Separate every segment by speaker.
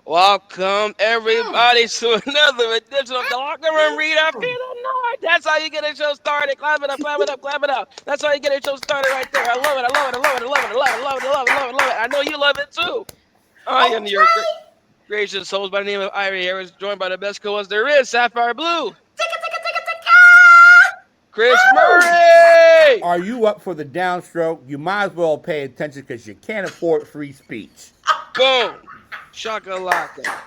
Speaker 1: Welcome
Speaker 2: Mm,
Speaker 1: everybody to another edition of the Locker Room Read. I feel
Speaker 2: mm.
Speaker 1: the noise. That's how you get a show started. Clap it up, clap it up, clap it up. That's how you get a show started right there. I love it. I love it. I love it. I love it. I love it. I love it. I love it. I love it. Love it. I know you love it too. I am your
Speaker 2: Okay.
Speaker 1: gracious host by the name of Irie here, is joined by the best co-host there is, Sapphire Blue,
Speaker 2: Ticka, ticka, ticka, ticka.
Speaker 1: Chris
Speaker 2: Woo!
Speaker 1: Murray.
Speaker 3: Are you up for the downstroke? You might as well pay attention because you can't afford free speech.
Speaker 1: Boom. Shakalaka.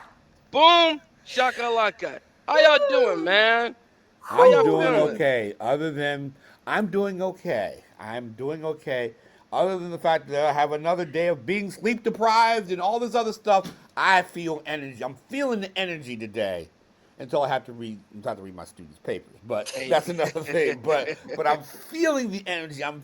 Speaker 1: Boom. Shakalaka. How y'all doing,
Speaker 2: Woo!
Speaker 1: man? How
Speaker 3: I'm
Speaker 1: y'all
Speaker 2: Woo!
Speaker 3: doing
Speaker 1: feeling?
Speaker 3: okay. Other than I'm doing okay. I'm doing okay. Other than the fact that I have another day of being sleep deprived and all this other stuff, I feel energy. I'm feeling the energy today. Until I have to read my students' papers, but
Speaker 1: Hey.
Speaker 3: that's another thing. But I'm feeling the energy. I'm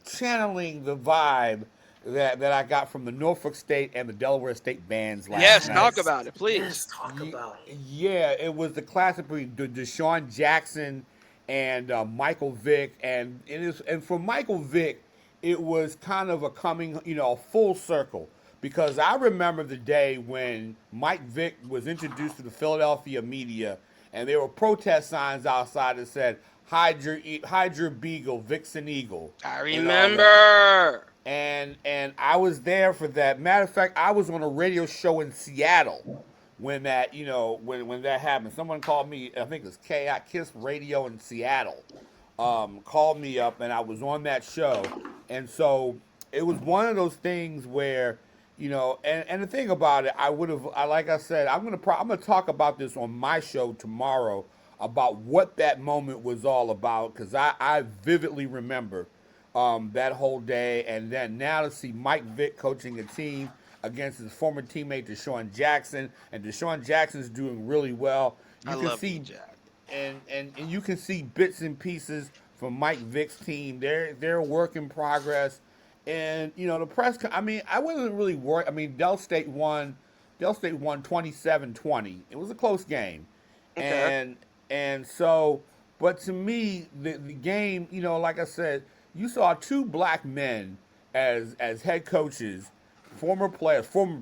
Speaker 3: channeling the vibe that I got from the Norfolk State and the Delaware State bands last
Speaker 1: Yes, talk
Speaker 3: night.
Speaker 2: Yes.
Speaker 1: about it, please.
Speaker 2: Yes, talk about it.
Speaker 3: Yeah, it was the classic between Deshaun Jackson and Michael Vick, and for Michael Vick, it was kind of a coming, full circle because I remember the day when Mike Vick was introduced to the Philadelphia media, and there were protest signs outside that said "Hide your beagle, Vixen Eagle,"
Speaker 1: I
Speaker 3: and all that.
Speaker 1: remember.
Speaker 3: And I was there for that. Matter of fact, I was on a radio show in Seattle when that when that happened. Someone called me. I think it was KI Kiss Radio in Seattle. Called me up, and I was on that show. And so it was one of those things where and the thing about it, like I said, I'm gonna talk about this on my show tomorrow about what that moment was all about because I vividly remember that whole day. And then now to see Mike Vick coaching a team against his former teammate Deshaun Jackson, and Deshaun Jackson's doing really well.
Speaker 1: I
Speaker 3: You can
Speaker 1: love
Speaker 3: see,
Speaker 1: D-Jack.
Speaker 3: and you can see bits and pieces from Mike Vick's team. They're a work in progress, and the press. I mean, I wasn't really worried. I mean, Dell State won. Dell State won 27-20. It was a close game,
Speaker 1: Okay.
Speaker 3: and so, but to me, the game, like I said, you saw two black men as head coaches, former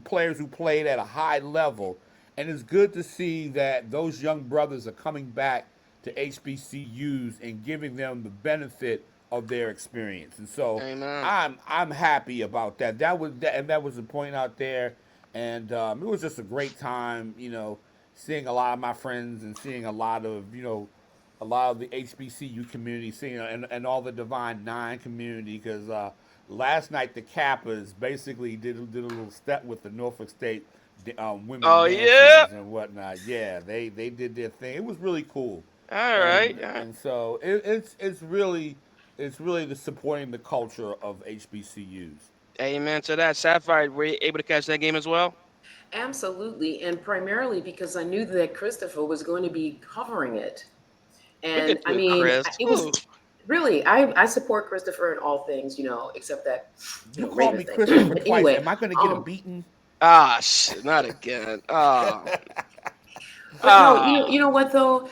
Speaker 3: players who played at a high level, and it's good to see that those young brothers are coming back to HBCUs and giving them the benefit of their experience. And so
Speaker 1: Amen.
Speaker 3: I'm happy about that. That was the point out there, and it was just a great time. Seeing a lot of my friends and seeing a lot of the HBCU community, seeing and all the Divine Nine community because last night the Kappas basically did a little step with the Norfolk State women
Speaker 1: Oh yeah.
Speaker 3: dancers and whatnot. Yeah, they did their thing. It was really cool,
Speaker 1: All right.
Speaker 3: and
Speaker 1: All right.
Speaker 3: and so it's really the supporting the culture of HBCUs.
Speaker 1: Amen to that. Sapphire, were you able to catch that game as well?
Speaker 2: Absolutely. And primarily because I knew that Christopher was going to be covering it.
Speaker 1: Look
Speaker 2: And
Speaker 1: at
Speaker 2: I
Speaker 1: you,
Speaker 2: mean,
Speaker 1: Chris.
Speaker 2: it was
Speaker 1: Ooh.
Speaker 2: really, I support Christopher in all things, except that,
Speaker 3: You called
Speaker 2: Ravens
Speaker 3: me
Speaker 2: thing.
Speaker 3: Christopher
Speaker 2: But
Speaker 3: twice.
Speaker 2: anyway,
Speaker 3: Am I going to get a
Speaker 2: um,
Speaker 3: beating?
Speaker 1: Ah, shit, not again. Ah,
Speaker 2: but no, you
Speaker 1: ah.
Speaker 2: know what though?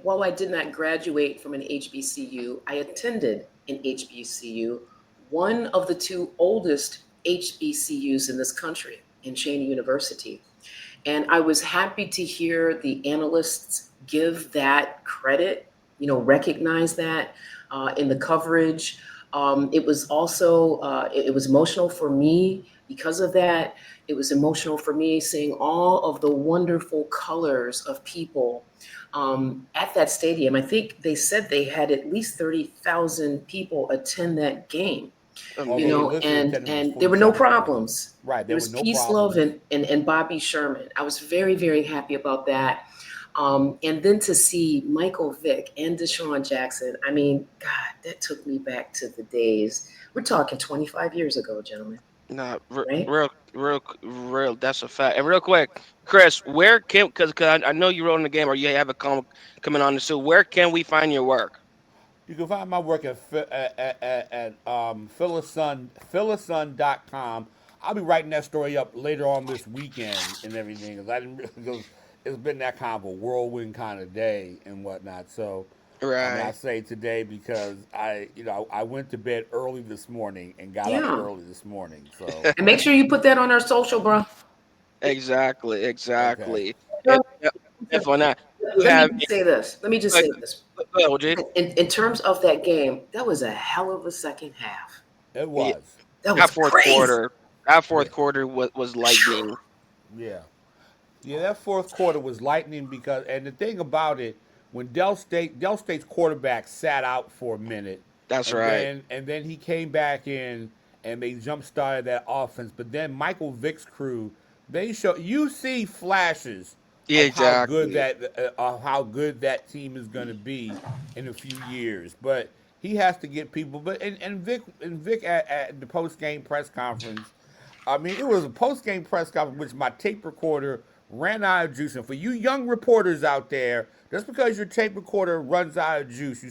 Speaker 2: While I did not graduate from an HBCU, I attended an HBCU, one of the two oldest HBCUs in this country, in Cheney University. And I was happy to hear the analysts give that credit, recognize that in the coverage. It was also it was emotional for me because of that. It was emotional for me seeing all of the wonderful colors of people at that stadium. I think they said they had at least 30,000 people attend that game,
Speaker 3: Although the
Speaker 1: Amazing.
Speaker 3: listening attendance was
Speaker 2: and there were no
Speaker 3: 47,000.
Speaker 2: problems.
Speaker 3: Right,
Speaker 2: There
Speaker 3: there
Speaker 2: was
Speaker 3: was no
Speaker 2: peace, love,
Speaker 3: problems.
Speaker 2: and Bobby Sherman. I was very, very happy about that. And then to see Michael Vick and Deshaun Jackson, I mean, God, that took me back to the days. We're talking 25 years ago, gentlemen,
Speaker 1: Nah,
Speaker 2: right?
Speaker 1: real. That's a fact. And real quick, Chris, where can because I know you wrote in the game or you have a coming on the show. Where can we find your work?
Speaker 3: You can find my work at phyllissun.com. I'll be writing that story up later on this weekend and everything because I didn't really because it's been that kind of a whirlwind kind of day and whatnot. So, I
Speaker 1: Right.
Speaker 3: say today because I went to bed early this morning and got up
Speaker 2: Yeah.
Speaker 3: early this morning. So
Speaker 2: And make sure you put that on our social, bro.
Speaker 1: Exactly,
Speaker 3: Okay.
Speaker 1: exactly.
Speaker 2: No,
Speaker 1: And if on that, you
Speaker 2: let me
Speaker 1: have
Speaker 2: just say this. Let me just
Speaker 1: uh,
Speaker 2: say this.
Speaker 1: OG.
Speaker 2: In terms of that game, that was a hell of a second half.
Speaker 3: It
Speaker 1: Yeah,
Speaker 3: was.
Speaker 2: That was
Speaker 1: that fourth
Speaker 2: crazy.
Speaker 1: quarter, that
Speaker 3: Yeah.
Speaker 1: fourth quarter was lightning.
Speaker 3: Yeah. Yeah, that fourth quarter was lightning because, and the thing about it, when Del State's quarterback sat out for a minute,
Speaker 1: That's right.
Speaker 3: and then he came back in and they jump started that offense. But then Michael Vick's crew, they show you see flashes
Speaker 1: Yeah, exactly.
Speaker 3: of how good that team is going to be in a few years. But he has to get people. But and Vic at the post game press conference, I mean, it was a post game press conference which my tape recorder ran out of juice. And for you young reporters out there, just because your tape recorder runs out of juice,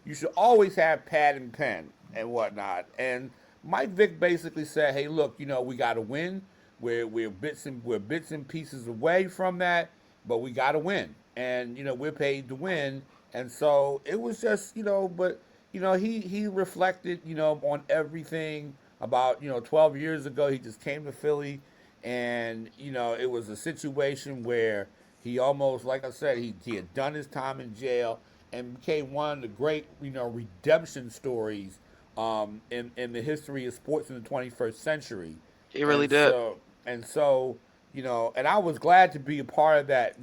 Speaker 3: you should always have pad and pen and whatnot. And Mike Vick basically said, "Hey, look, we got to win. We're bits and pieces away from that, but we got to win, and we're paid to win." And so it was just but he reflected on everything about 12 years ago. He just came to Philly, and it was a situation where he almost, like I said, he had done his time in jail and became one of the great redemption stories in the history of sports in the 21st century.
Speaker 1: He really
Speaker 3: And
Speaker 1: did.
Speaker 3: so and so and I was glad to be a part of that.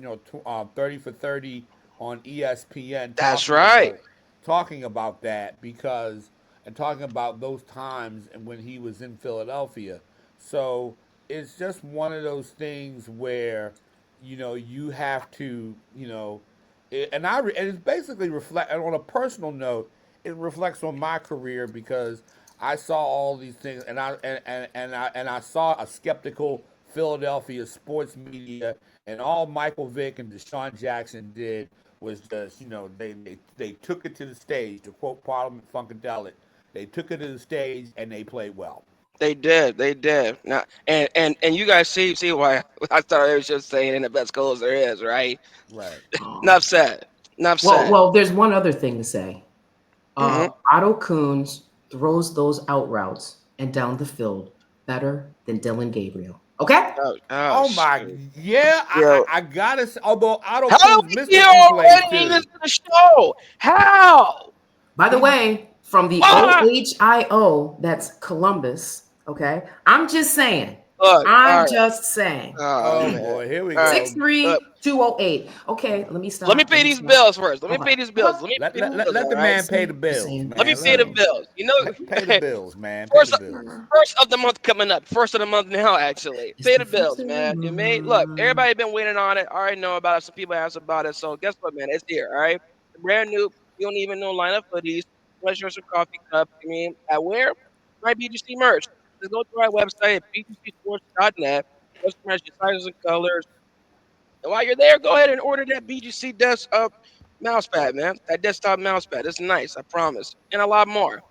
Speaker 3: 30 for 30 on ESPN
Speaker 1: That's right.
Speaker 3: talking about that because and talking about those times and when he was in Philadelphia. So it's just one of those things where you have to and it's basically reflect, and on a personal note, it reflects on my career because I saw all these things, and I saw a skeptical Philadelphia sports media, and all Michael Vick and Deshaun Jackson did was just they took it to the stage. To quote Parliament Funkadelic, they took it to the stage and they played well.
Speaker 1: They did. They did. Now, and you guys see why I thought I was just saying in the best goals there is, right?
Speaker 3: Right.
Speaker 1: Enough said. Enough
Speaker 2: Well,
Speaker 1: said.
Speaker 2: there's one other thing to say.
Speaker 1: Hmm.
Speaker 2: Otto Coons throws those out routes and down the field better than Dylan Gabriel. Okay?
Speaker 1: Oh, oh,
Speaker 3: Oh my,
Speaker 1: shoot.
Speaker 3: yeah,
Speaker 1: Yo,
Speaker 3: I gotta say, although Otto
Speaker 1: how do
Speaker 3: Cruz
Speaker 1: we
Speaker 3: missed a
Speaker 1: get
Speaker 3: few plays
Speaker 1: already into
Speaker 3: too.
Speaker 1: the show? How?
Speaker 2: By the
Speaker 3: He
Speaker 2: way, from the
Speaker 1: Ah!
Speaker 2: OHIO, that's Columbus. Okay? I'm just saying.
Speaker 1: Look, all
Speaker 2: I'm
Speaker 1: right.
Speaker 2: just saying.
Speaker 1: Oh
Speaker 3: Oh
Speaker 1: man.
Speaker 3: boy, here we
Speaker 1: All right.
Speaker 3: go.
Speaker 2: 63208. Okay, let me
Speaker 1: Let me
Speaker 2: stop. Let
Speaker 1: pay
Speaker 2: me
Speaker 1: these
Speaker 2: stop.
Speaker 1: bills first. Let me
Speaker 2: Hold
Speaker 1: pay
Speaker 2: on.
Speaker 1: these
Speaker 2: Hold
Speaker 1: bills.
Speaker 2: on.
Speaker 1: Let me
Speaker 3: Let,
Speaker 1: pay
Speaker 3: let,
Speaker 1: these
Speaker 3: let,
Speaker 1: bills.
Speaker 3: let
Speaker 1: All
Speaker 3: the
Speaker 1: right.
Speaker 3: man
Speaker 2: Just
Speaker 3: pay the
Speaker 2: saying. Just
Speaker 3: bills,
Speaker 2: saying.
Speaker 1: Let me
Speaker 3: man.
Speaker 2: Just
Speaker 1: pay the
Speaker 2: saying.
Speaker 1: bills.
Speaker 3: Pay the bills, man. Pay
Speaker 1: First
Speaker 3: the bills.
Speaker 1: first of the month coming up. First of the month now, actually.
Speaker 2: It's
Speaker 1: Pay
Speaker 2: the
Speaker 1: the
Speaker 2: first
Speaker 1: bills,
Speaker 2: of the
Speaker 1: man. You may look.
Speaker 2: month.
Speaker 1: Everybody been waiting on it. I already know about it. Some people asked about it. So guess what, man? It's here. All right. Brand new. You don't even know lineup for these. Sweatshirts or coffee cups. I mean, at where? My BGC merch. Just go to our website at bgcsports.net. Customize your sizes and colors. And while you're there, go ahead and order that BGC desk mouse pad, man. That desktop mouse pad. It's nice, I promise. And a lot more.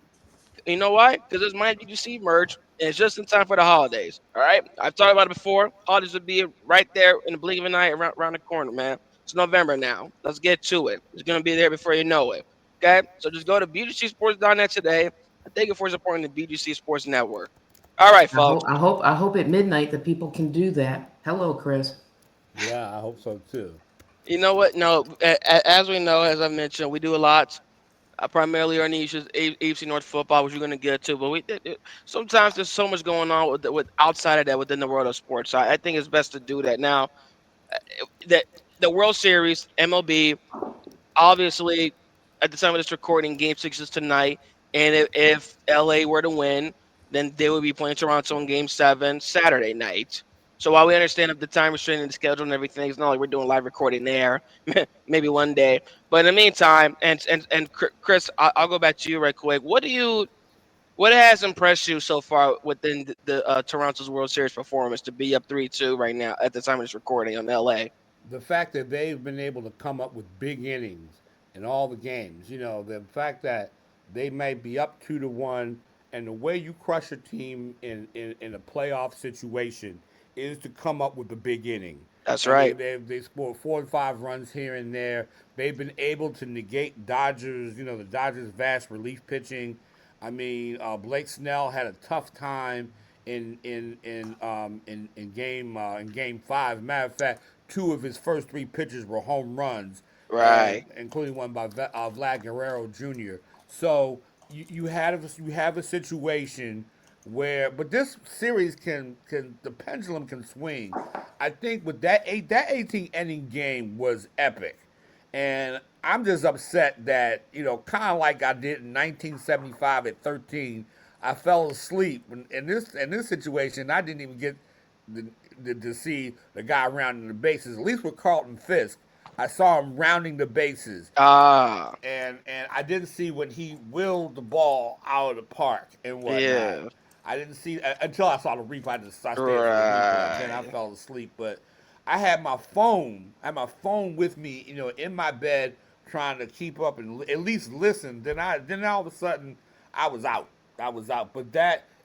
Speaker 1: You know why? Because it's my BGC merch, and it's just in time for the holidays. All right? I've talked about it before. Holidays will be right there in the blink of an eye around the corner, man. It's November now. Let's get to it. It's going to be there before you know it. Okay? So just go to bgcsports.net today and thank you for supporting the BGC Sports Network. All right,
Speaker 2: I
Speaker 1: folks.
Speaker 2: hope, I hope, I hope at midnight the people can do that. Hello, Chris.
Speaker 3: Yeah, I hope so too.
Speaker 1: You know what? No, as we know, as I mentioned, we do a lot. Primarily our niche is AFC North football, which we're going to get to. But sometimes there's so much going on with outside of that within the world of sports. So I think it's best to do that now. That the World Series, MLB, obviously, at the time of this recording, Game 6 is tonight. And if LA were to win, then they would be playing Toronto in Game 7 Saturday night. So while we understand the time restraint and the schedule and everything, it's not like we're doing live recording there. Maybe one day. But in the meantime, and Chris, I'll go back to you right quick. What has impressed you so far within the Toronto's World Series performance to be up 3-2 right now at the time of this recording on LA?
Speaker 3: The fact that they've been able to come up with big innings in all the games, the fact that they might be up 2-1, and the way you crush a team in a playoff situation is to come up with a big inning.
Speaker 1: That's
Speaker 3: I mean,
Speaker 1: right.
Speaker 3: they scored 4 and 5 runs here and there. They've been able to negate Dodgers, the Dodgers' vast relief pitching. I mean, Blake Snell had a tough time in game five. Matter of fact, two of his first three pitches were home runs, and
Speaker 1: Right.
Speaker 3: including one by Vlad Guerrero Jr. So you have a situation where, but this series can the pendulum can swing. I think with that 18 inning game was epic, and I'm just upset that, kind of like I did in 1975 at 13, I fell asleep in this situation. I didn't even get the, to see the guy rounding the bases. At least with Carlton Fisk, I saw him rounding the bases,
Speaker 1: Ah,
Speaker 3: and I didn't see when he willed the ball out of the park and whatnot.
Speaker 1: yeah.
Speaker 3: I didn't see until I saw the replay. I stayed for the replay. Then I
Speaker 1: Right.
Speaker 3: fell asleep. But I had my phone. I had my phone with me, in my bed, trying to keep up and at least listen. Then all of a sudden I was out. I was out. But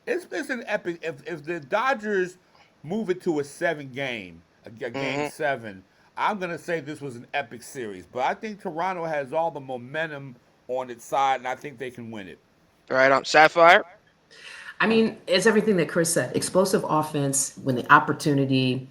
Speaker 3: it's an epic. If the Dodgers move it to a a game
Speaker 1: Hmm.
Speaker 3: seven, I'm gonna say this was an epic series. But I think Toronto has all the momentum on its side, and I think they can win it.
Speaker 1: Right on. Sapphire.
Speaker 2: I mean, it's everything that Chris said. Explosive offense when the opportunity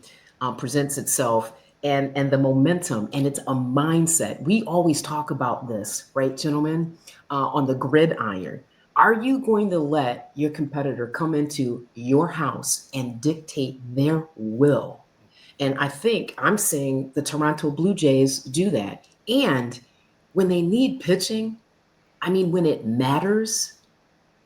Speaker 2: presents itself, and the momentum, and it's a mindset. We always talk about this, right, gentlemen, on the gridiron. Are you going to let your competitor come into your house and dictate their will? And I think I'm seeing the Toronto Blue Jays do that. And when they need pitching, I mean, when it matters,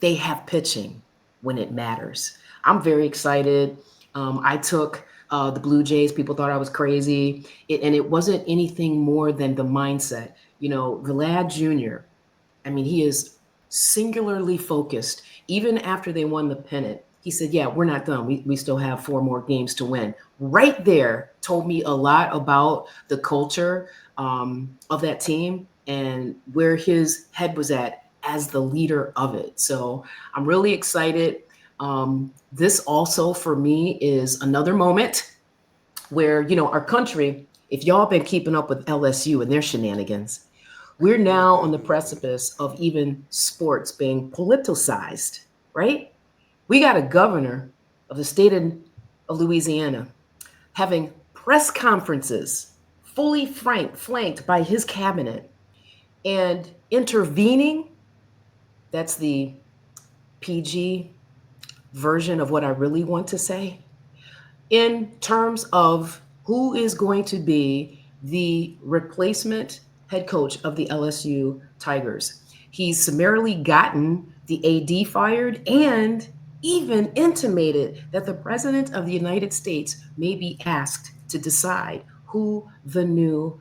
Speaker 2: they have pitching when it matters. I'm very excited. I took the Blue Jays. People thought I was crazy, and it wasn't anything more than the mindset. Vlad Jr. I mean, he is singularly focused. Even after they won the pennant, he said, "Yeah, we're not done. We still have four more games to win." Right there told me a lot about the culture of that team and where his head was at as the leader of it. So I'm really excited. This also for me is another moment where, our country, if y'all been keeping up with LSU and their shenanigans, we're now on the precipice of even sports being politicized, right? We got a governor of the state of Louisiana having press conferences fully flanked by his cabinet and intervening. That's the PG version of what I really want to say in terms of who is going to be the replacement head coach of the LSU Tigers. He's summarily gotten the AD fired and even intimated that the President of the United States may be asked to decide who the new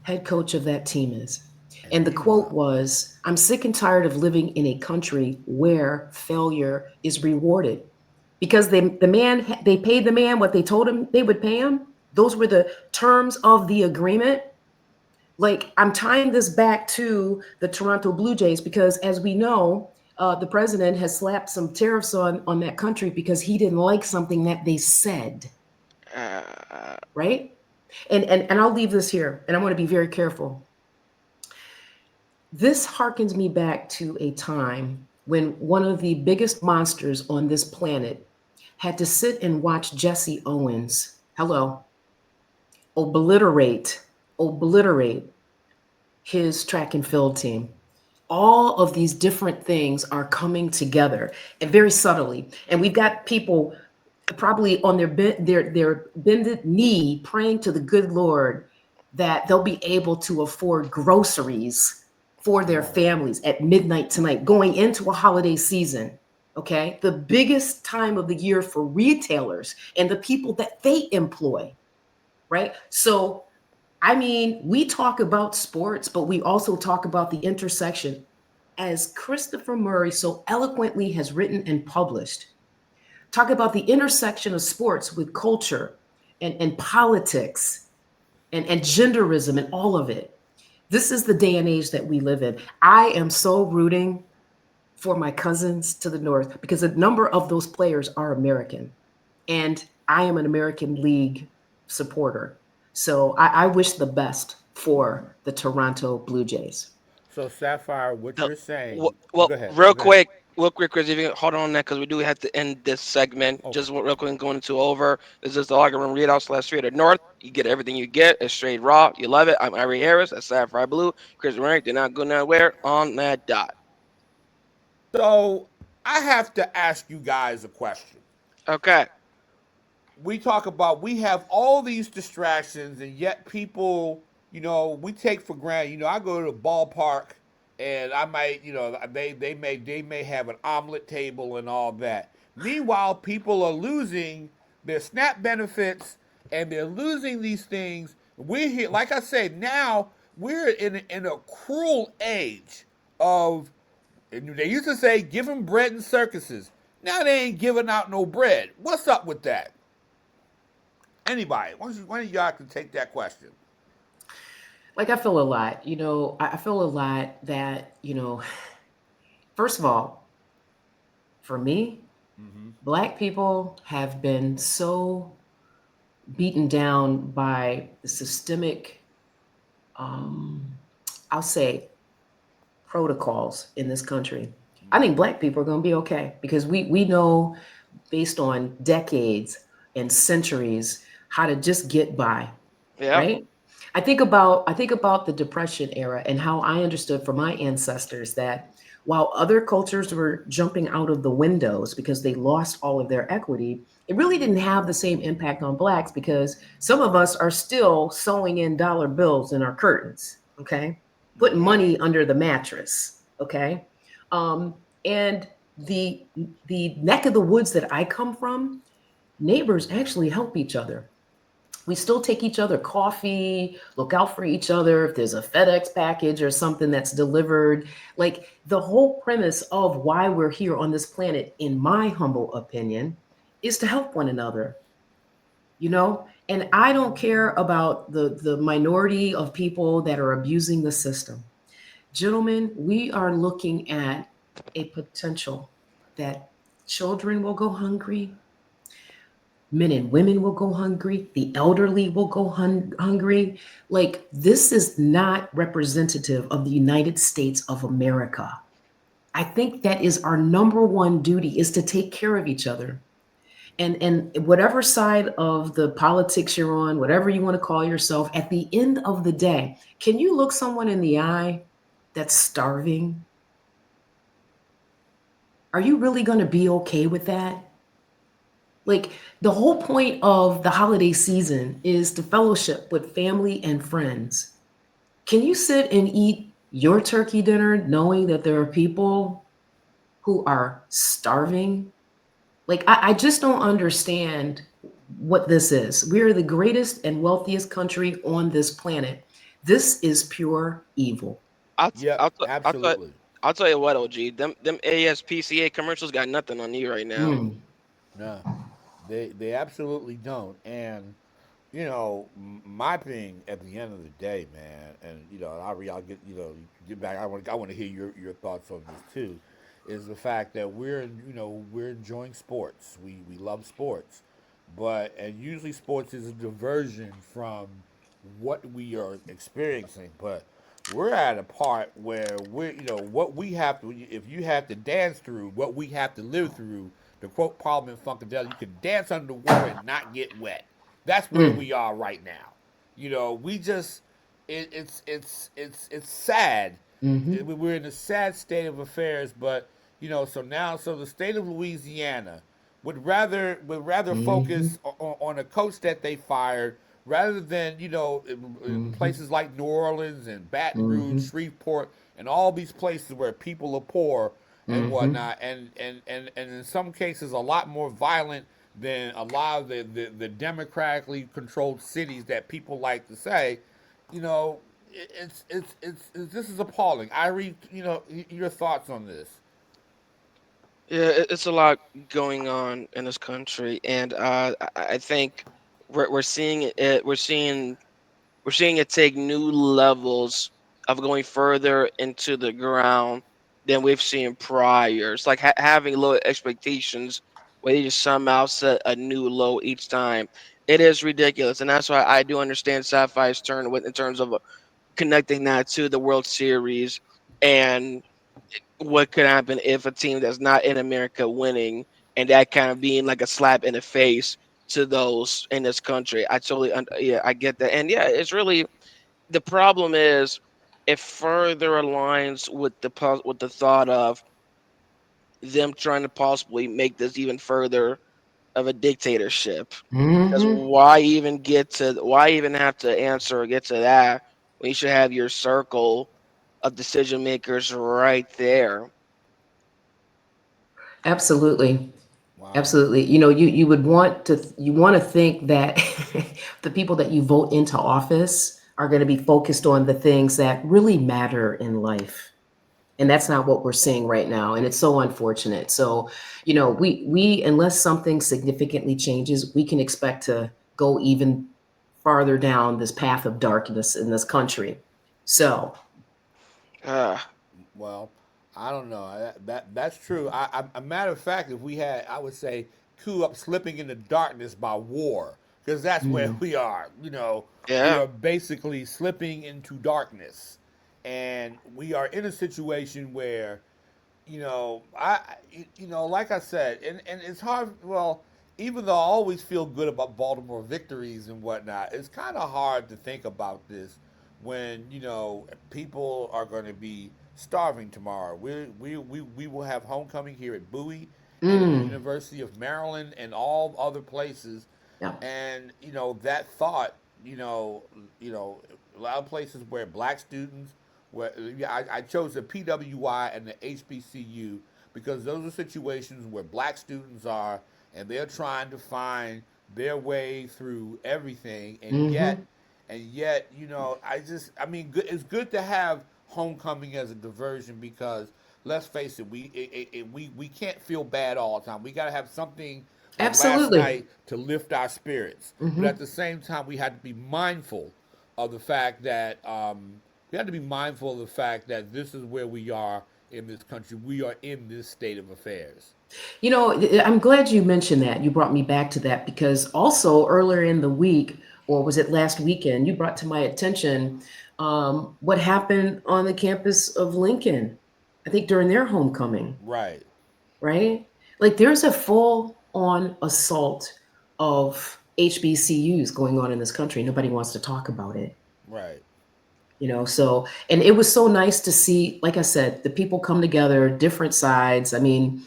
Speaker 2: head coach of that team is.
Speaker 3: And
Speaker 2: And the quote
Speaker 3: meanwhile,
Speaker 2: was, "I'm sick and tired of living in a country where failure is rewarded." Because they paid the man what they told him they would pay him. Those were the terms of the agreement. Like, I'm tying this back to the Toronto Blue Jays because, as we know, the president has slapped some tariffs on that country because he didn't like something that they said,
Speaker 1: Uh,
Speaker 2: right? And I'll leave this here, and I want to be very careful. This harkens me back to a time when one of the biggest monsters on this planet had to sit and watch Jesse Owens, hello, obliterate, obliterate his track and field team. All of these different things are coming together and very subtly. And we've got people probably on their bended knee praying to the good Lord that they'll be able to afford groceries for
Speaker 3: come
Speaker 2: their
Speaker 3: on.
Speaker 2: families at midnight tonight, going into a holiday season. Okay, the biggest time of the year for retailers and the people that they employ, right? So, I mean, we talk about sports, but we also talk about the intersection, as Christopher Murray so eloquently has written and published. Talk about the intersection of sports with culture and politics and genderism and all of it. This is the day and age that we live in. I am so rooting for my cousins to the north because a number of those players are American. And I am an American League supporter. So I wish the best for the Toronto Blue Jays.
Speaker 3: So Sapphire, what
Speaker 1: the-
Speaker 3: you're saying? Oh,
Speaker 1: well,
Speaker 3: go ahead.
Speaker 1: real
Speaker 3: Go ahead.
Speaker 1: quick. real quick, Chris, if you can hold on that, because we do have to end this segment.
Speaker 3: Okay.
Speaker 1: Just real quick, going into over. This is the locker room readout slash Straight North. You get everything you get. It's straight raw. You love it. I'm Irie Harris. That's Saphyr Blue. Chris Rank. They're not going nowhere on that dot.
Speaker 3: So I have to ask you guys a question.
Speaker 1: Okay.
Speaker 3: We talk about we have all these distractions, and yet people, we take for granted. I go to the ballpark, and I might, they may have an omelet table and all that. Meanwhile, people are losing their SNAP benefits, and they're losing these things. We're here, like I said, now we're in a cruel age of. They used to say, "Give them bread and circuses." Now they ain't giving out no bread. What's up with that? Anybody, one of y'all can take that question.
Speaker 2: Like I feel a lot, I feel a lot that, first of all, for me,
Speaker 3: Mm-hmm.
Speaker 2: Black people have been so beaten down by the systemic, um, I'll say, protocols in this country. I think Black people are going to be okay because we know based on decades and centuries how to just get by,
Speaker 1: Yep.
Speaker 2: right? I think about the depression era and how I understood from my ancestors that while other cultures were jumping out of the windows because they lost all of their equity, it really didn't have the same impact on blacks because some of us are still sewing in dollar bills in our curtains, okay? Putting
Speaker 3: Mm-hmm.
Speaker 2: money under the mattress, okay? And the the neck of the woods that I come from, neighbors actually help each other. We still take each other coffee, look out for each other if there's a FedEx package or something that's delivered. Like the whole premise of why we're here on this planet, in my humble opinion, is to help one another, And I don't care about the minority of people that are abusing the system. Gentlemen, we are looking at a potential that children will go hungry, men and women will go hungry, the elderly will go hungry. Like, this is not representative of the United States of America. I think that is our number one duty, is to take care of each other. And whatever side of the politics you're on, whatever you want to call yourself, at the end of the day, can you look someone in the eye that's starving? Are you really going to be okay with that? Like, the whole point of the holiday season is to fellowship with family and friends. Can you sit and eat your turkey dinner knowing that there are people who are starving? Like, I just don't understand what this is. We are the greatest and wealthiest country on this planet. This is pure evil.
Speaker 1: I'll, t-
Speaker 3: Yep,
Speaker 1: I'll, t- I'll, t-
Speaker 3: absolutely.
Speaker 1: I'll tell you what, OG. Them ASPCA commercials got nothing on you right now.
Speaker 2: Mm.
Speaker 3: No, they absolutely don't. And my thing at the end of the day, man, and I'll get get back. I want to hear your thoughts on this too. Is the fact that we're enjoying sports. We love sports, and usually sports is a diversion from what we are experiencing. But we're at a part where what we have to. If you have to dance through what we have to live through, to quote Parliament Funkadelic, you can dance under the water and not get wet. That's where
Speaker 2: Mm.
Speaker 3: we are right now. We just it's sad.
Speaker 2: Hmm.
Speaker 3: We're in a sad state of affairs, but so the state of Louisiana would rather
Speaker 2: Hmm.
Speaker 3: focus on a coach that they fired rather than in
Speaker 2: Hmm.
Speaker 3: places like New Orleans and Baton Rouge,
Speaker 2: Hmm.
Speaker 3: Shreveport, and all these places where people are poor and
Speaker 2: Hmm.
Speaker 3: whatnot, and in some cases a lot more violent than a lot of the democratically controlled cities that people like to say. You know, it's this is appalling. I read your thoughts on this.
Speaker 1: Yeah, it's a lot going on in this country, and I think we're seeing it. We're seeing it take new levels of going further into the ground than we've seen prior. It's like having low expectations where you just somehow set a new low each time. It is ridiculous, and that's why I do understand Sapphire's turn with in terms of connecting that to the World Series and what could happen if a team that's not in America winning, and that kind of being like a slap in the face to those in this country. I totally, yeah, I get that, and yeah, it's really the problem is it further aligns with with the thought of them trying to possibly make this even further of a dictatorship. Because
Speaker 2: Hmm.
Speaker 1: why even have to answer or get to that when you should have your circle of decision makers right there?
Speaker 2: Absolutely.
Speaker 3: Wow.
Speaker 2: Absolutely. You would want to think that the people that you vote into office are going to be focused on the things that really matter in life. And that's not what we're seeing right now, and it's so unfortunate. So, we unless something significantly changes, we can expect to go even farther down this path of darkness in this country. So,
Speaker 1: Uh,
Speaker 3: Well, I don't know. That's true. A matter of fact, if we had, I would say, coup up slipping into darkness by war, because that's where
Speaker 2: mm,
Speaker 3: we are. We
Speaker 1: yeah.
Speaker 3: are basically slipping into darkness, and we are in a situation where like I said, and it's hard. Well, even though I always feel good about Baltimore victories and whatnot, it's kind of hard to think about this when people are going to be starving tomorrow. We will have homecoming here at Bowie and at the
Speaker 2: mm,
Speaker 3: University of Maryland and all other places,
Speaker 2: yeah.
Speaker 3: and that thought, you know, a lot of places where black students, where yeah, I chose the PWI and the HBCU because those are situations where black students are, and they're trying to find their way through everything,
Speaker 2: Hmm.
Speaker 3: and yet, I mean, it's good to have homecoming as a diversion because let's face it, we can't feel bad all the time. We got to have something like last
Speaker 2: Absolutely.
Speaker 3: night to lift our spirits, but
Speaker 2: Hmm.
Speaker 3: at the same time, we had to be mindful of the fact that this is where we are in this country. We are in this state of affairs.
Speaker 2: I'm glad you mentioned that. You brought me back to that because also earlier in the week, or was it last weekend, you brought to my attention what happened on the campus of Lincoln, I think during their homecoming,
Speaker 3: Right,
Speaker 2: right? Like there's a full on assault of HBCUs going on in this country. Nobody wants to talk about it.
Speaker 3: right.
Speaker 2: So, and it was so nice to see, like I said, the people come together, different sides. I mean,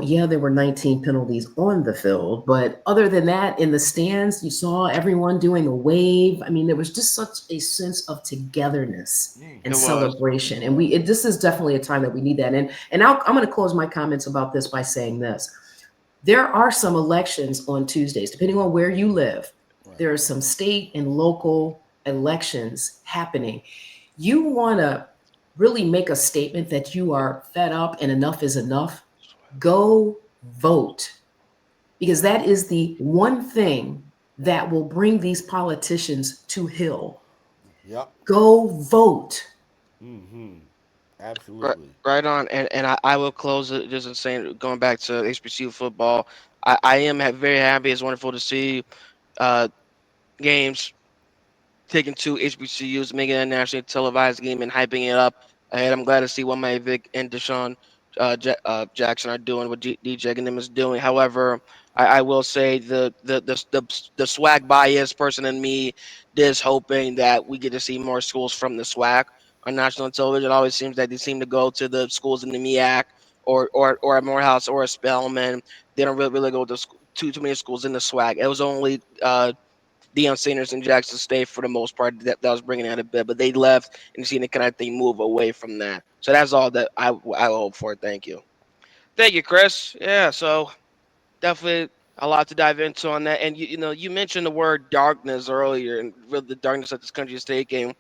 Speaker 2: yeah, there were 19 penalties on the field, but other than that, in the stands, you saw everyone doing a wave. I mean, there was just such a sense of togetherness and
Speaker 1: It
Speaker 3: Mm-hmm.
Speaker 1: was.
Speaker 2: celebration. And this is definitely a time that we need that. And I'm going to close my comments about this by saying this. There are some elections on Tuesdays, depending on where you live.
Speaker 3: Right.
Speaker 2: There are some state and local elections happening. You want to really make a statement that you are fed up and enough is enough, go vote, because that is the one thing that will bring these politicians to heel.
Speaker 3: Yep.
Speaker 2: Go vote.
Speaker 3: Mm-hmm.
Speaker 1: Right,
Speaker 3: Absolutely.
Speaker 1: right on, and I will close it just in saying, going back to HBCU football. I am very happy. It's wonderful to see uh, games taking two HBCUs, making it a nationally televised game and hyping it up. And I'm glad to see what my Vic and Deshaun Jackson are doing, what DJ and them is doing. However, I will say the swag bias person in me is hoping that we get to see more schools from the swag on national television. It always seems that they seem to go to the schools in the MEAC or a Morehouse or a Spelman. They don't really go to too many schools in the swag. It was only Deion Sanders and Jackson State for the most part that was bringing out a bit, but they left and seen the kind of thing move away from that. So that's all that I hope for. Thank you, Chris. Yeah, so definitely a lot to dive into on that. And you mentioned the word darkness earlier, and really the darkness that this country is taking.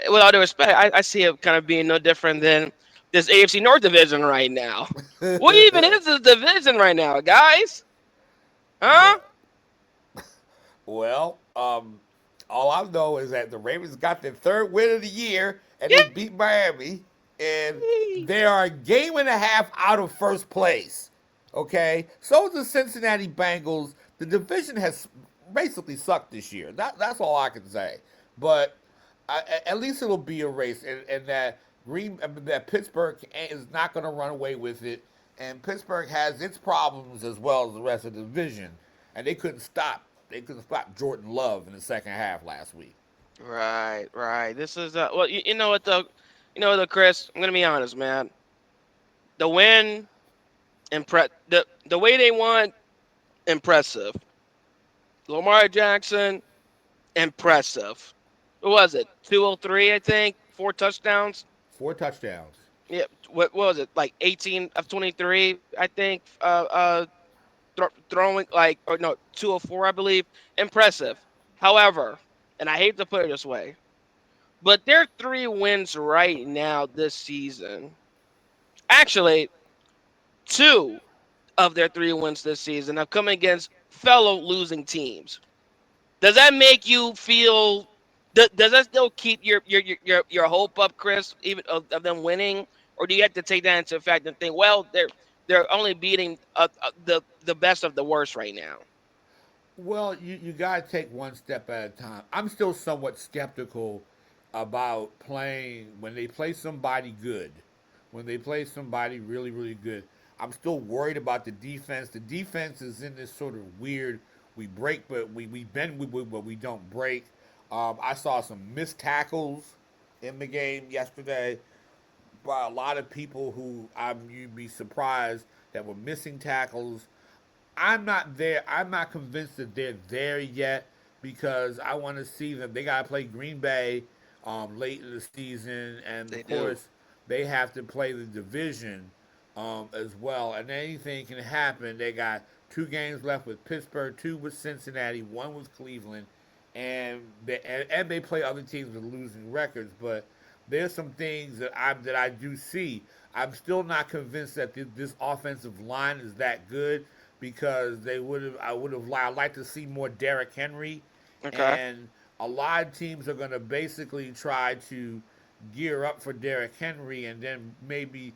Speaker 1: With all due respect, I see it kind of being no different than this AFC North division right now. What even is this division right now, guys? Huh?
Speaker 3: Well, well, all I know is that the Ravens got their third win of the year and they beat Miami, and
Speaker 1: Yay!
Speaker 3: they are a game and a half out of first place. Okay, so the Cincinnati Bengals. The division has basically sucked this year. That's all I can say. But at least it'll be a race, and that That Pittsburgh is not going to run away with it, and Pittsburgh has its problems as well as the rest of the division, and they couldn't stop. They couldn't stop Jordan Love in the second half last week.
Speaker 1: Right, right. This is well, you know what though, Chris. I'm gonna be honest, man. The win, the way they won, impressive. Lamar Jackson, impressive. What was it? 203, I think. 4 touchdowns.
Speaker 3: 4 touchdowns.
Speaker 1: Yeah. What was it? Like 18 of 23, I think. Throwing like, or no, 204, I believe. Impressive. However, and I hate to put it this way, but their 3 wins right now this season. Actually, 2 of their 3 wins this season have come against fellow losing teams. Does that make you feel? Does that still keep your hope up, Chris, even of them winning, or do you have to take that into effect and think, well, they're only beating the best of the worst right now?
Speaker 3: Well, you got to take one step at a time. I'm still somewhat skeptical about playing when they play somebody good, when they play somebody really, really good. I'm still worried about the defense. The defense is in this sort of weird, we break, but we bend, but we don't break. I saw some missed tackles in the game yesterday by a lot of people who you'd be surprised that were missing tackles. I'm not there. I'm not convinced that they're there yet because I want to see them. They got to play Green Bay late in the season, and
Speaker 1: They
Speaker 3: of
Speaker 1: do.
Speaker 3: course they have to play the division as well. And anything can happen. They got 2 games left with Pittsburgh, 2 with Cincinnati, 1 with Cleveland, and they play other teams with losing records. But there's some things that I do see. I'm still not convinced that this offensive line is that good because they would have. I would have. I like to see more Derrick Henry,
Speaker 1: Okay.
Speaker 3: and a lot of teams are going to basically try to gear up for Derrick Henry, and then maybe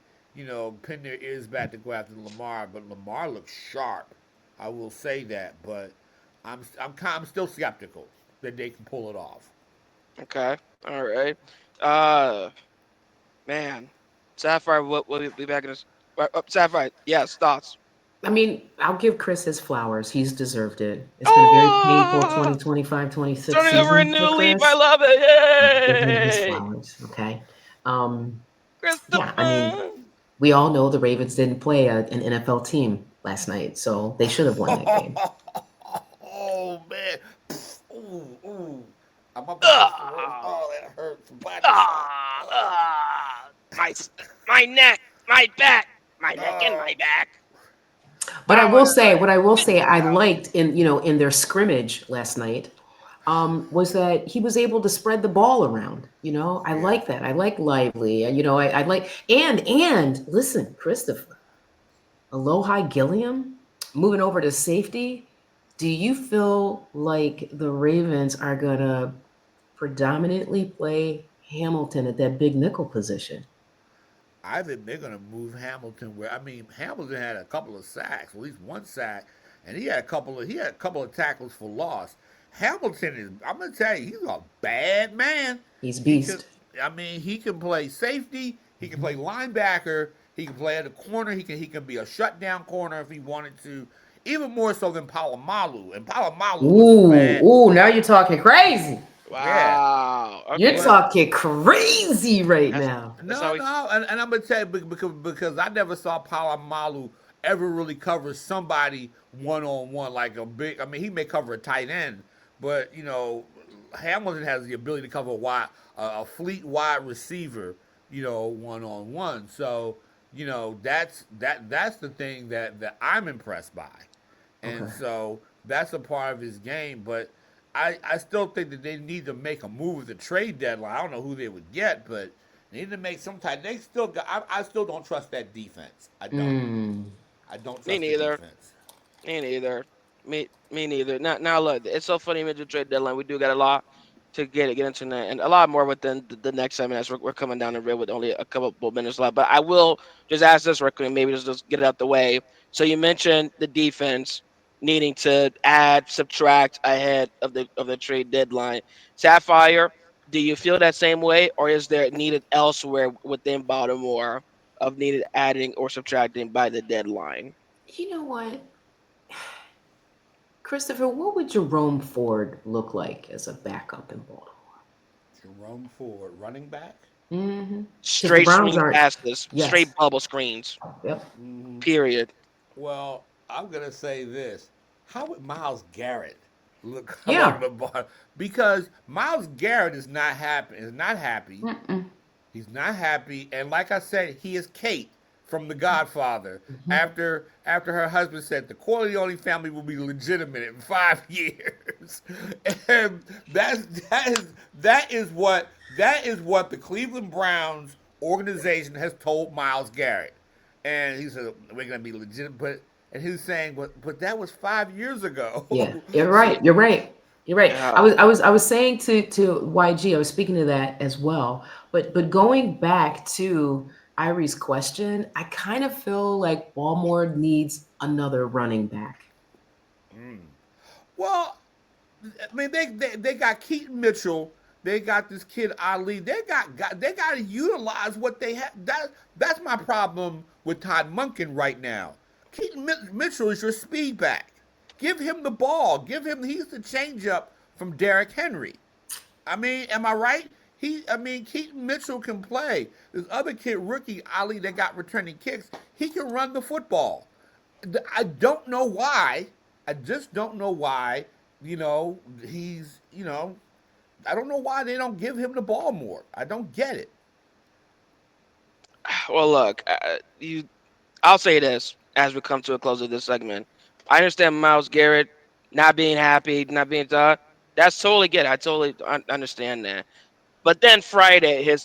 Speaker 3: pin their ears back to go after Lamar. But Lamar looks sharp. I will say that, but I'm still skeptical that they can pull it off.
Speaker 1: Okay. All right. Uh, man, Sapphire, we'll be back in this. Sapphire, yes, thoughts.
Speaker 2: I mean, I'll give Chris his flowers. He's deserved it. It's been a very painful
Speaker 1: Oh,
Speaker 2: 2025 26
Speaker 1: starting over a
Speaker 2: season for
Speaker 1: new leaf. I
Speaker 2: Chris.
Speaker 1: love
Speaker 2: Give him his
Speaker 1: it. Yay,
Speaker 2: flowers, okay? Um, yeah, I mean,
Speaker 1: Christopher.
Speaker 2: we all know the Ravens didn't play an NFL team last night, so they should have won that game.
Speaker 3: Oh man! Ooh, ooh! I'm up against the ropes.
Speaker 1: Ah,
Speaker 3: Oh, that hurts. Body shot.
Speaker 1: ah, ah. My neck, my back, my neck and
Speaker 3: Oh,
Speaker 1: my back.
Speaker 2: But I
Speaker 1: Ow,
Speaker 2: will
Speaker 1: it
Speaker 2: say,
Speaker 1: hurt.
Speaker 2: what I will say, I
Speaker 1: Ow.
Speaker 2: liked in their scrimmage last night, was that he was able to spread the ball around. I
Speaker 3: yeah.
Speaker 2: like that. I like Lively. I like and listen, Christopher, Alohi Gilliam moving over to safety. Do you feel like the Ravens are gonna predominantly play Hamilton at that big nickel position?
Speaker 3: I think they're gonna move Hamilton. Where I mean, Hamilton had a couple of sacks, at least one sack, and he had a couple of tackles for loss. Hamilton is. I'm gonna tell you, he's a bad man.
Speaker 2: He's
Speaker 3: He could.
Speaker 2: beast.
Speaker 3: I mean, he can play safety. He can play linebacker. He can play at the corner. He can be a shutdown corner if he wanted to. Even more so than Palomalu. And Palomalu was
Speaker 2: Ooh,
Speaker 3: fat.
Speaker 2: ooh, now you're talking crazy.
Speaker 3: Yeah,
Speaker 1: Wow.
Speaker 2: You're
Speaker 1: Okay.
Speaker 3: but
Speaker 2: talking crazy right
Speaker 1: That's
Speaker 2: now.
Speaker 1: that's how
Speaker 3: no,
Speaker 1: we.
Speaker 3: no, and I'm gonna tell you because I never saw Palomalu ever really cover somebody 1-on-1 like a big. I mean, he may cover a tight end, but Hamilton has the ability to cover a fleet wide receiver, 1-on-1. So that's the thing that I'm impressed by, and
Speaker 2: Okay.
Speaker 3: so that's a part of his game, but. I still think that they need to make a move at the trade deadline. I don't know who they would get, but they need to make some type. They still got. I still don't trust that defense. I don't.
Speaker 2: Mm,
Speaker 3: I don't
Speaker 1: Me
Speaker 3: trust the
Speaker 1: neither.
Speaker 3: defense.
Speaker 1: Me neither. Me neither. Now look, it's so funny with the trade deadline. We do got a lot to get into that, and a lot more within the next 7 minutes. We're coming down the road with only a couple of minutes left. But I will just ask this real quick, maybe just get it out the way. So you mentioned the defense needing to add, subtract ahead of the trade deadline. Sapphire, Do you feel that same way, or is there needed elsewhere within Baltimore of needed adding or subtracting by the deadline?
Speaker 2: You know what, Christopher? What would Jerome Ford look like as a backup in Baltimore?
Speaker 3: Jerome Ford, running back.
Speaker 2: Mm-hmm. Because the
Speaker 1: Straight
Speaker 2: Browns
Speaker 1: swing
Speaker 2: aren't.
Speaker 1: passes,
Speaker 2: Yes.
Speaker 1: straight bubble screens.
Speaker 2: Yep.
Speaker 3: Hmm.
Speaker 1: Period.
Speaker 3: Well, I'm gonna say this: how would Miles Garrett look along
Speaker 2: Yeah.
Speaker 3: the bar? Because Miles Garrett is not happy. Is not happy.
Speaker 2: Mm-mm.
Speaker 3: He's not happy, and like I said, he is Kate from The Godfather.
Speaker 2: Mm-hmm.
Speaker 3: After her husband said the Corleone family will be legitimate in 5 years, and that is what the Cleveland Browns organization has told Miles Garrett, and he said we're going to be legitimate, and he's saying, but that was 5 years
Speaker 2: Yeah,
Speaker 3: ago.
Speaker 2: you're
Speaker 3: So
Speaker 2: right. You're right. You're right. I
Speaker 1: Uh,
Speaker 2: was I was I was saying to YG, I was speaking to that as well. But going back to Irie's question, I kind of feel like Baltimore needs another running back.
Speaker 3: mm. Well, I mean, they got Keaton Mitchell. They got this kid Ali. They got to utilize what they have. That's my problem with Todd Munkin right now. Keaton Mitchell is your speed back. Give him the ball. Give him. He's the changeup from Derrick Henry. I mean, am I right? I mean, Keaton Mitchell can play. This other kid, rookie Ali, that got returning kicks. He can run the football. I don't know why. I just don't know why. He's. I don't know why they don't give him the ball more. I don't get it.
Speaker 1: well, look, I'll say this as we come to a close of this segment. I understand Miles Garrett not being happy, not being that's totally good. I totally understand that. But then Friday, his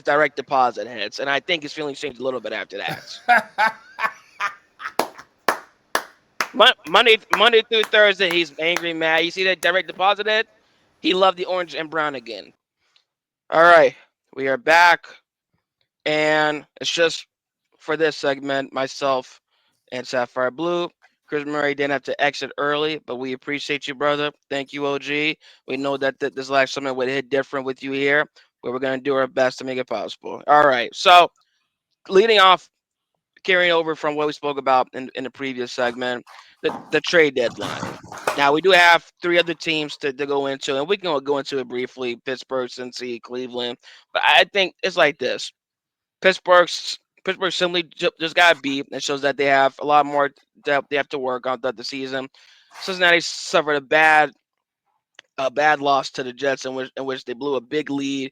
Speaker 1: direct deposit hits, and I think his feelings changed a little bit after that. Monday through Thursday, he's angry, mad. You see that direct deposit hit? He loved the orange and brown again. All right, we are back, and it's just for this segment, myself and Sapphire Blue. Chris Murray didn't have to exit early, but we appreciate you, brother. Thank you, OG. We know that this live segment would hit different with you here, but we're going to do our best to make it possible. All right, so leading off, carrying over from what we spoke about in the previous segment, the trade deadline. Now we do have three other teams to go into, and we can go into it briefly: Pittsburgh, Cincy, Cleveland. But I think it's like this: Pittsburgh's Pittsburgh simply just got beat. It shows that they have a lot more that they have to work on throughout the season. Cincinnati suffered a bad loss to the Jets in which they blew a big lead,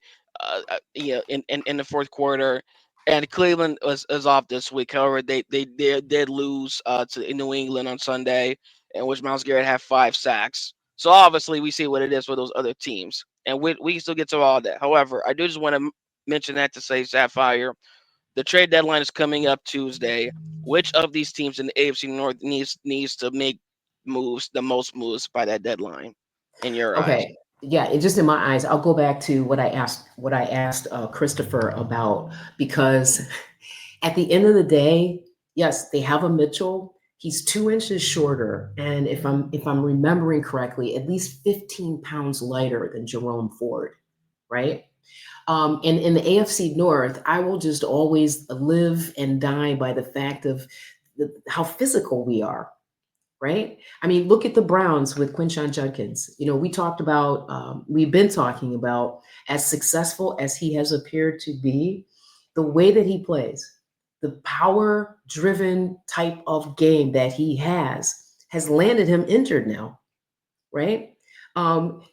Speaker 1: in the fourth quarter. And Cleveland was off this week. However, they did lose to New England on Sunday, in which Miles Garrett had 5 sacks. So obviously, we see what it is for those other teams, and we still get to all that. However, I do just want to mention that to say, Sapphire, the trade deadline is coming up Tuesday. Which of these teams in the AFC North needs to make the most moves by that deadline, in your eyes?
Speaker 2: Okay. Yeah, it just in my eyes, I'll go back to what I asked Christopher about, because at the end of the day, yes, they have a Mitchell. He's 2 inches shorter, and if I'm remembering correctly, at least 15 pounds lighter than Jerome Ford, right? And in the AFC North, I will just always live and die by the fact of how physical we are, right? I mean, look at the Browns with Quinshon Judkins. We've been talking about, as successful as he has appeared to be, the way that he plays, the power driven type of game that he has landed him injured now, right? Um,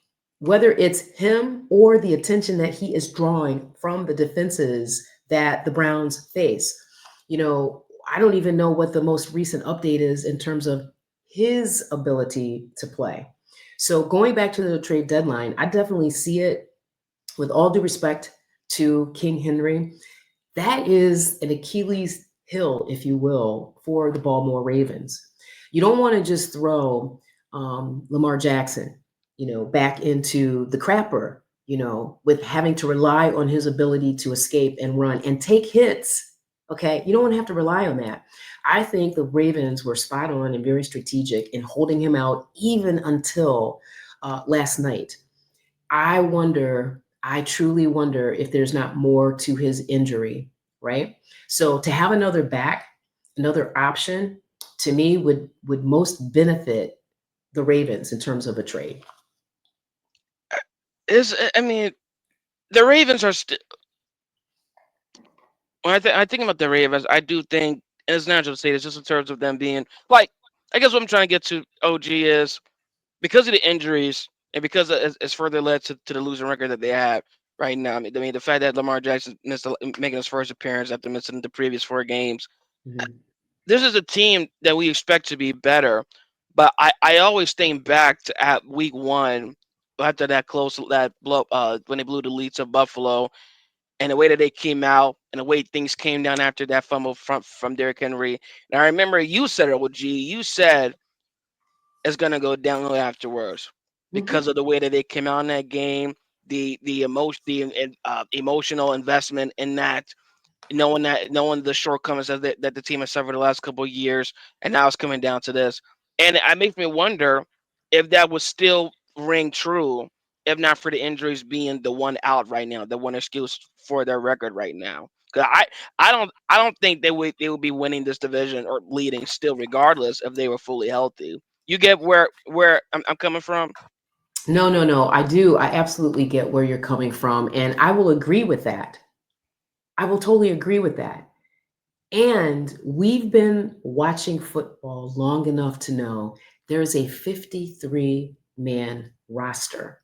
Speaker 2: Whether it's him or the attention that he is drawing from the defenses that the Browns face. I don't even know what the most recent update is in terms of his ability to play. So going back to the trade deadline, I definitely see it, with all due respect to King Henry. That is an Achilles heel, if you will, for the Baltimore Ravens. You don't want to just throw Lamar Jackson, back into the crapper, with having to rely on his ability to escape and run and take hits. Okay, you don't want to have to rely on that. I think the Ravens were spot on and very strategic in holding him out even until last night. I wonder, I truly wonder if there's not more to his injury, right? So to have another back, another option, to me would most benefit the Ravens in terms of a trade.
Speaker 1: Is I mean, the Ravens are still. When I think about the Ravens, I do think it's natural to say this just in terms of them being like. I guess what I'm trying to get to, OG, is because of the injuries and because it's further led to the losing record that they have right now. I mean, the fact that Lamar Jackson missed making his first appearance after missing the previous 4 games.
Speaker 2: Mhm.
Speaker 1: This is a team that we expect to be better, but I always think back to at week 1 after that close that blow when they blew the lead to Buffalo and the way that they came out and the way things came down after that fumble from Derrick Henry. And I remember you said it, OG. You said it's gonna go downhill afterwards because
Speaker 2: Mhm.
Speaker 1: of the way that they came out in that game, the emotion, emotional investment in that, knowing the shortcomings that the team has suffered the last couple of years, and now it's coming down to this, and it makes me wonder if that would still ring true if not for the injuries being the one out right now, the one excuse for their record right now. 'Cause I don't think they would be winning this division or leading still, regardless if they were fully healthy. You get where I'm coming from?
Speaker 2: No, no, no. I do. I absolutely get where you're coming from. And I will agree with that. I will totally agree with that. And we've been watching football long enough to know there's a 53-man roster.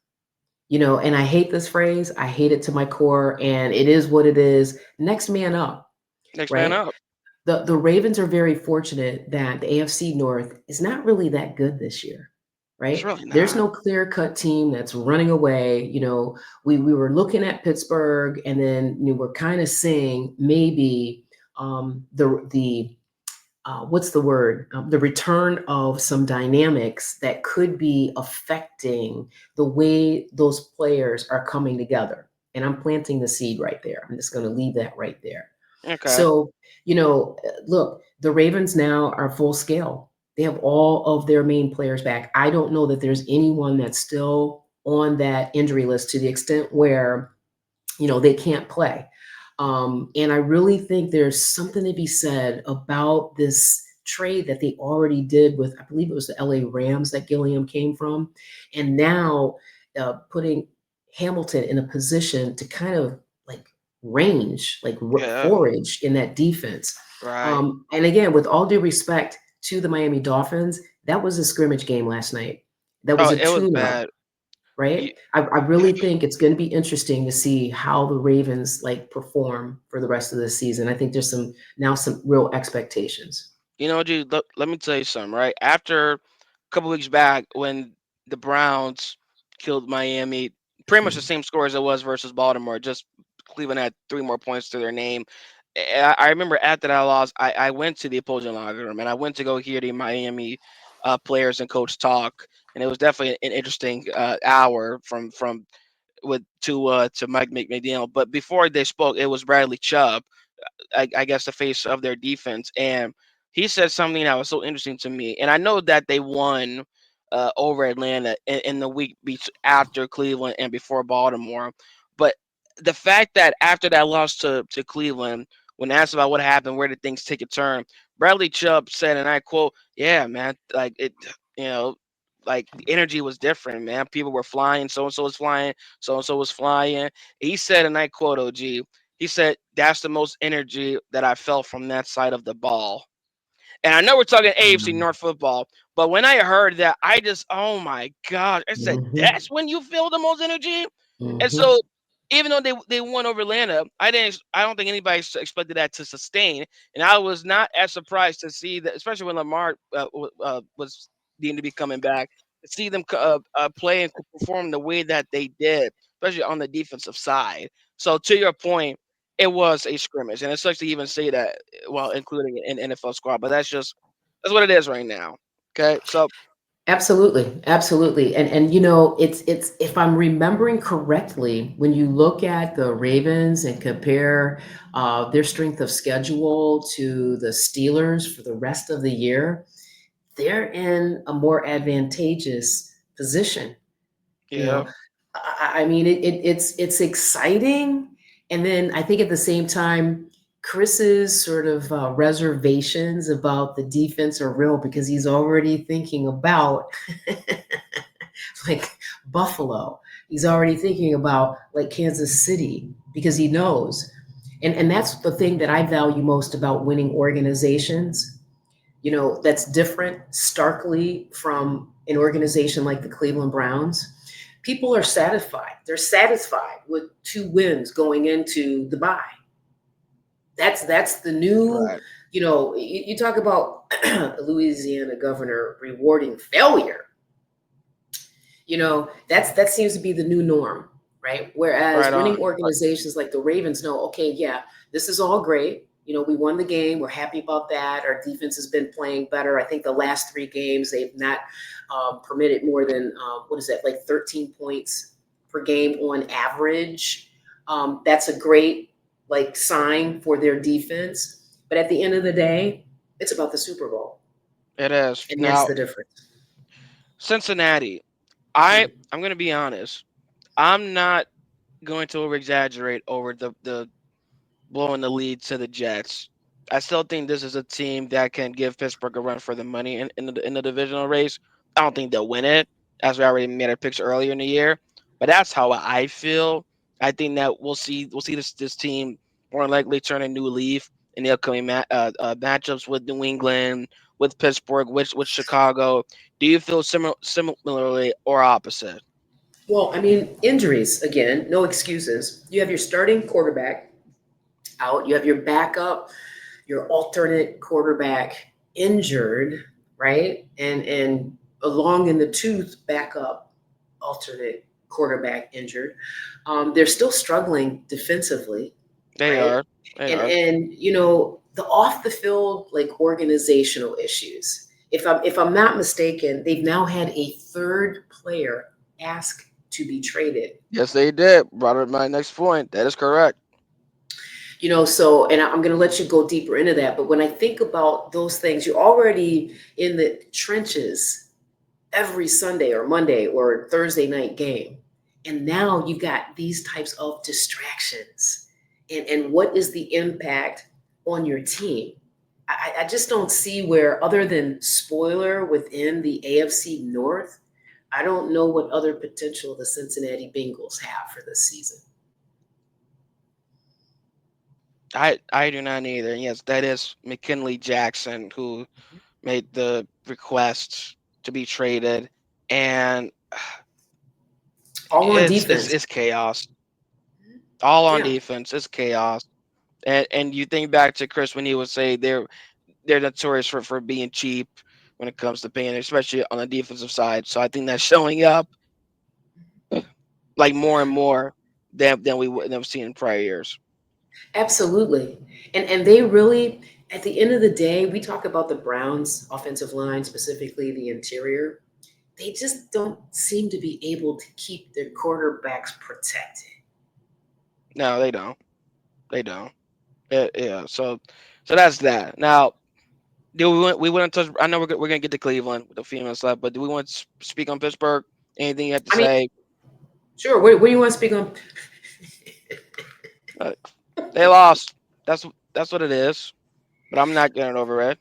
Speaker 2: And I hate this phrase. I hate it to my core. And it is what it is. Next man up,
Speaker 1: Next man
Speaker 2: right?
Speaker 1: up.
Speaker 2: The Ravens are very fortunate that the AFC North is not really that good this year,
Speaker 1: It's
Speaker 2: right?
Speaker 1: really
Speaker 2: There's
Speaker 1: not.
Speaker 2: no clear cut team that's running away. We were looking at Pittsburgh, and then we're kind of seeing maybe the what's the word? The return of some dynamics that could be affecting the way those players are coming together. And I'm planting the seed right there. I'm just going to leave that right there.
Speaker 1: Okay.
Speaker 2: So, look, the Ravens now are full scale. They have all of their main players back. I don't know that there's anyone that's still on that injury list to the extent where, they can't play. And I really think there's something to be said about this trade that they already did with, I believe it was the LA Rams that Gilliam came from. And now putting Hamilton in a position to kind of like
Speaker 1: Yeah.
Speaker 2: forage in that defense.
Speaker 1: Right.
Speaker 2: And again, with all due respect to the Miami Dolphins, that was a scrimmage game last night. That was
Speaker 1: Oh,
Speaker 2: a
Speaker 1: it was
Speaker 2: tune up,
Speaker 1: bad.
Speaker 2: right?
Speaker 1: You,
Speaker 2: I really think it's going to be interesting to see how the Ravens perform for the rest of the season. I think there's some real expectations.
Speaker 1: dude, let me tell you something, right? After a couple weeks back, when the Browns killed Miami, pretty much the same score as it was versus Baltimore, just Cleveland had 3 more points to their name. I remember after that loss, I went to the opposing locker room and I went to go hear the Miami players and coach talk, and it was definitely an interesting hour from with to Mike McDaniel. But before they spoke, it was Bradley Chubb, I guess the face of their defense, and he said something that was so interesting to me. And I know that they won over Atlanta in the week after Cleveland and before Baltimore, but the fact that after that loss to Cleveland, when asked about what happened, where did things take a turn, Bradley Chubb said, and I quote, "Yeah, man, like it, you know." Like the energy was different, man. People were flying. So and so was flying. So and so was flying. He said, and I quote, OG. He said, "That's the most energy that I felt from that side of the ball." And I know we're talking AFC
Speaker 2: Mhm.
Speaker 1: North football, but when I heard that, I just, oh my gosh, I said,
Speaker 2: Mhm.
Speaker 1: "That's when you feel the most energy." And
Speaker 2: Mhm.
Speaker 1: so, even though they won over Atlanta, I don't think anybody expected that to sustain, and I was not as surprised to see that, especially when Lamar was deemed to be coming back, to see them play and perform the way that they did, especially on the defensive side. So, to your point, it was a scrimmage, and it sucks to even say that, well, including an NFL squad, but that's what it is right now. Okay, so
Speaker 2: Absolutely, absolutely, and it's if I'm remembering correctly, when you look at the Ravens and compare their strength of schedule to the Steelers for the rest of the year, they're in a more advantageous position. You
Speaker 1: yeah,
Speaker 2: know, I mean, it's exciting, and then I think at the same time, Chris's sort of reservations about the defense are real because he's already thinking about like Buffalo. He's already thinking about like Kansas City because he knows, and that's the thing that I value most about winning organizations. That's different starkly from an organization like the Cleveland Browns. People are satisfied. They're satisfied with 2 wins going into the bye. That's the new,
Speaker 1: Right.
Speaker 2: you talk about the Louisiana governor rewarding failure. That seems to be the new norm, right? Whereas
Speaker 1: Right
Speaker 2: winning
Speaker 1: on.
Speaker 2: organizations like the Ravens know, okay, yeah, this is all great. We won the game. We're happy about that. Our defense has been playing better. I think the last 3 games they've not permitted more than what is that, like 13 points per game on average. That's a great like sign for their defense. But at the end of the day, it's about the Super Bowl,
Speaker 1: It is.
Speaker 2: and that's
Speaker 1: Now,
Speaker 2: the difference.
Speaker 1: Cincinnati. I'm gonna be honest. I'm not going to over exaggerate over the blowing the lead to the Jets. I still think this is a team that can give Pittsburgh a run for the money in the divisional race. I don't think they'll win it, as we already made our picks earlier in the year. But that's how I feel. I think that we'll see this team more likely turn a new leaf in the upcoming matchups with New England, with Pittsburgh, with Chicago. Do you feel similarly or opposite?
Speaker 2: Well, I mean, injuries again, no excuses. You have your starting quarterback out, you have your backup, your alternate quarterback injured, right? And along in the tooth, backup, alternate quarterback injured. They're still struggling defensively,
Speaker 1: They
Speaker 2: right?
Speaker 1: are. They
Speaker 2: And
Speaker 1: are.
Speaker 2: the off the field like organizational issues. If I'm not mistaken, they've now had a third player ask to be traded.
Speaker 1: Yes, they did. Brought up my next point. That is correct.
Speaker 2: So, and I'm going to let you go deeper into that, but when I think about those things, you're already in the trenches every Sunday or Monday or Thursday night game, and now you've got these types of distractions, and what is the impact on your team? I just don't see where, other than spoiler within the AFC North, I don't know what other potential the Cincinnati Bengals have for this season.
Speaker 1: I do not either. And yes, that is McKinley Jackson who made the request to be traded, and
Speaker 2: All on
Speaker 1: it's
Speaker 2: defense.
Speaker 1: it's chaos. All on
Speaker 2: Yeah,
Speaker 1: defense, it's chaos. And you think back to Chris when he would say they're notorious for being cheap when it comes to paying, especially on the defensive side. So I think that's showing up like more and more than we would have seen in prior years.
Speaker 2: absolutely. And they really, at the end of the day, we talk about the Browns offensive line, specifically the interior. They just don't seem to be able to keep their quarterbacks protected.
Speaker 1: No, they don't. They don't. Yeah. So that's that. Now, do we want to touch? I know we're gonna get to Cleveland with a few minutes left, but do we want to speak on Pittsburgh? Anything you have to
Speaker 2: I mean,
Speaker 1: say?
Speaker 2: sure. What do you want to speak on?
Speaker 1: Uh, they lost. That's what it is. But I'm not getting over it.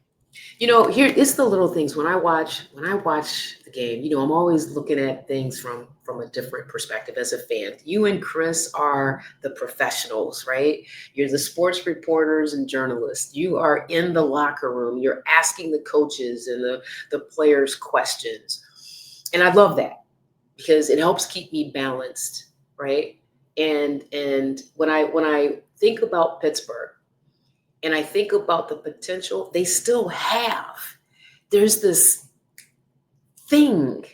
Speaker 2: Here it's the little things. When I watch the game, I'm always looking at things from a different perspective as a fan. You and Chris are the professionals, right? You're the sports reporters and journalists. You are in the locker room. You're asking the coaches and the players questions. And I love that because it helps keep me balanced, right? And when I think about Pittsburgh, and I think about the potential they still have. There's this thing,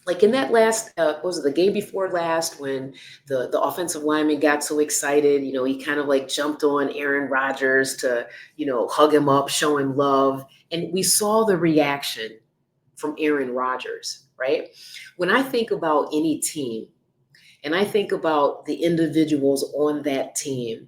Speaker 2: like in that last, what was it, the game before last, when the offensive lineman got so excited, he kind of like jumped on Aaron Rodgers to, hug him up, show him love. And we saw the reaction from Aaron Rodgers, right? When I think about any team, and I think about the individuals on that team,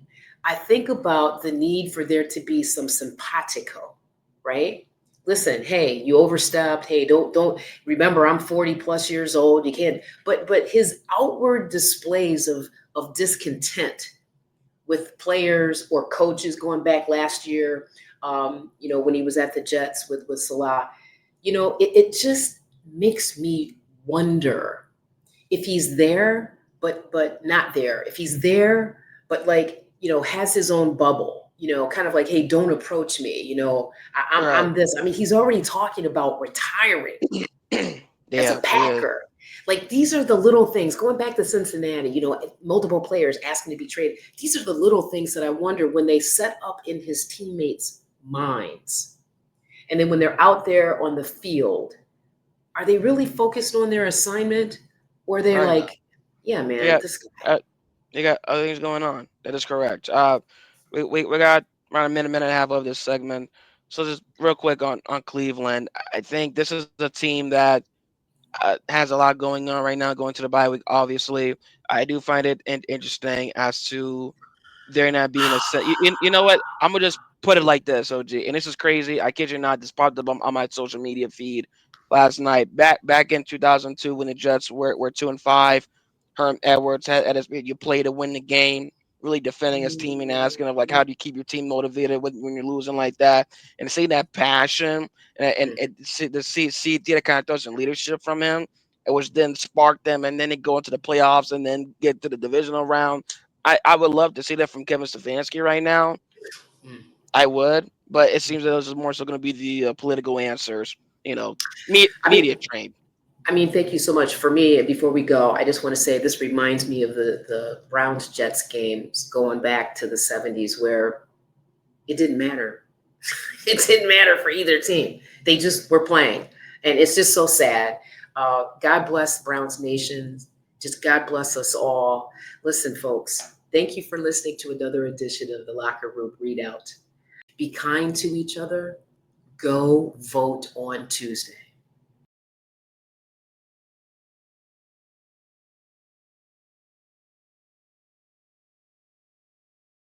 Speaker 2: I think about the need for there to be some simpatico, right? listen, hey, you overstepped. Hey, don't remember I'm 40 plus years old. You can't. But his outward displays of discontent with players or coaches going back last year, when he was at the Jets with Salah, it just makes me wonder if he's there, but not there. If he's there, but like, has his own bubble, kind of like, hey, don't approach me. I'm
Speaker 1: Right.
Speaker 2: this. I mean, he's already talking about retiring as a
Speaker 1: Yeah, he is.
Speaker 2: Packer. Like, these are the little things. Going back to Cincinnati, multiple players asking to be traded. These are the little things that I wonder when they set up in his teammates' minds. And then when they're out there on the field, are they really focused on their assignment? Or they're
Speaker 1: Right.
Speaker 2: like, yeah, man,
Speaker 1: Yeah.
Speaker 2: this guy.
Speaker 1: Uh, you got other things going on. That is correct. We got around a minute and a half of this segment. So just real quick on Cleveland. I think this is a team that has a lot going on right now, going to the bye week. Obviously, I do find it interesting as to there not being a set. You know what? I'm gonna just put it like this, OG. And this is crazy. I kid you not. This popped up on my social media feed last night. Back in 2002, when the Jets were 2-5, Herm Edwards had his. You play to win the game. Really defending his team and asking of like, how do you keep your team motivated when you're losing like that? And see that passion and see that kind of throws some leadership from him. It was then spark them, and then they go into the playoffs and then get to the divisional round. I would love to see that from Kevin Stefanski right now.
Speaker 2: Mm.
Speaker 1: I would, but it seems that those are more so going to be the political answers, you know,
Speaker 2: I mean,
Speaker 1: media trained.
Speaker 2: thank you so much. For me, before we go, I just want to say this reminds me of the Browns Jets games going back to the 70s where it didn't matter. It didn't matter for either team. They just were playing. And it's just so sad. God bless Browns Nation. Just God bless us all. Listen, folks, thank you for listening to another edition of the Locker Room Readout. Be kind to each other. Go vote on Tuesday.